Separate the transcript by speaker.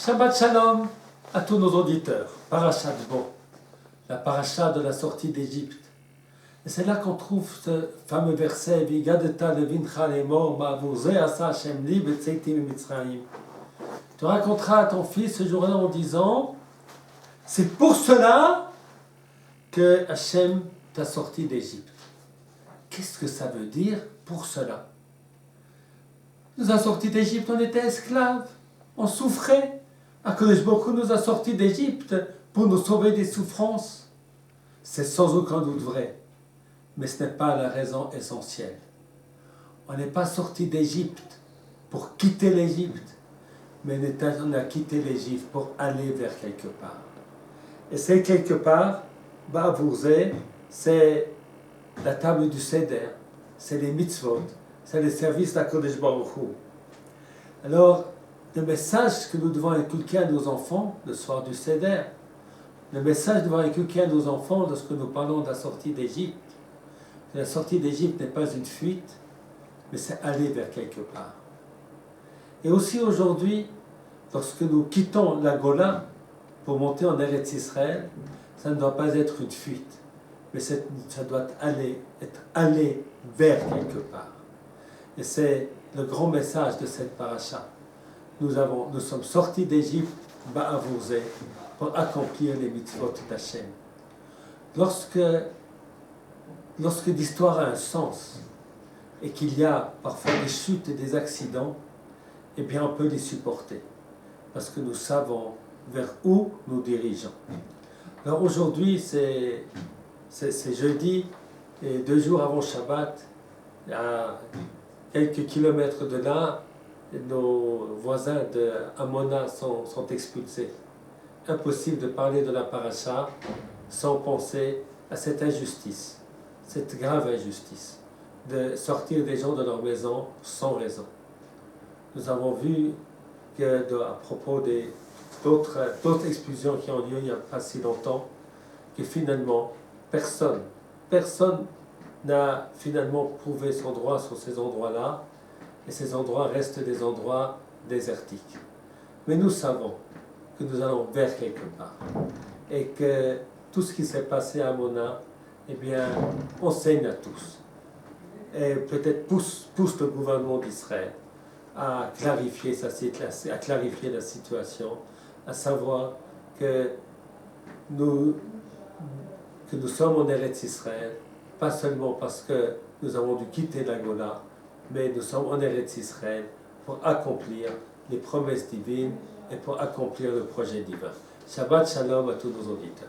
Speaker 1: Shabbat Shalom à tous nos auditeurs. Parashat Bo, la paracha de la sortie d'Égypte. Et c'est là qu'on trouve ce fameux verset Vigadeta levincha lemor ma'avur asa Hashem li b'tzeiti mitzrayim. Tu raconteras à ton fils ce jour-là en disant c'est pour cela que Hashem t'a sorti d'Égypte. Qu'est-ce que ça veut dire pour cela? Nous a sortis d'Égypte, on était esclaves, on souffrait. Akadosh Baruch Hu nous a sortis d'Égypte pour nous sauver des souffrances. C'est sans aucun doute vrai, mais ce n'est pas la raison essentielle. On n'est pas sortis d'Égypte pour quitter l'Égypte, mais on a quitté l'Égypte pour aller vers quelque part. Et c'est quelque part, Ba'avourze, c'est la table du Seder, c'est les mitzvot, c'est le service d'Akadosh Baruch Hu. Alors, le message que nous devons inculquer à nos enfants le soir du Seder, le message que nous devons inculquer à nos enfants lorsque nous parlons de la sortie d'Égypte, la sortie d'Égypte n'est pas une fuite, mais c'est aller vers quelque part. Et aussi aujourd'hui, lorsque nous quittons la Gola pour monter en Eretz Israël, ça ne doit pas être une fuite, mais ça doit être aller vers quelque part. Et c'est le grand message de cette paracha. Nous sommes sortis d'Égypte, Ba'avourze, pour accomplir les mitzvot d'Hachem. Lorsque l'histoire a un sens, et qu'il y a parfois des chutes et des accidents, eh bien on peut les supporter, parce que nous savons vers où nous dirigeons. Alors aujourd'hui, c'est jeudi, et 2 jours avant Shabbat, à quelques kilomètres de là, nos voisins de Hamona sont expulsés. Impossible de parler de la paracha sans penser à cette injustice, cette grave injustice, de sortir des gens de leur maison sans raison. Nous avons vu à propos d'autres expulsions qui ont lieu il n'y a pas si longtemps, que finalement, personne n'a finalement prouvé son droit sur ces endroits-là, et ces endroits restent des endroits désertiques. Mais nous savons que nous allons vers quelque part, et que tout ce qui s'est passé à Hamona, eh bien, enseigne à tous, et peut-être pousse le gouvernement d'Israël à clarifier la situation, à savoir que nous sommes en Eretz Israël, pas seulement parce que nous avons dû quitter la Gola, mais nous sommes en Eretz Israël pour accomplir les promesses divines et pour accomplir le projet divin. Shabbat Shalom à tous nos auditeurs.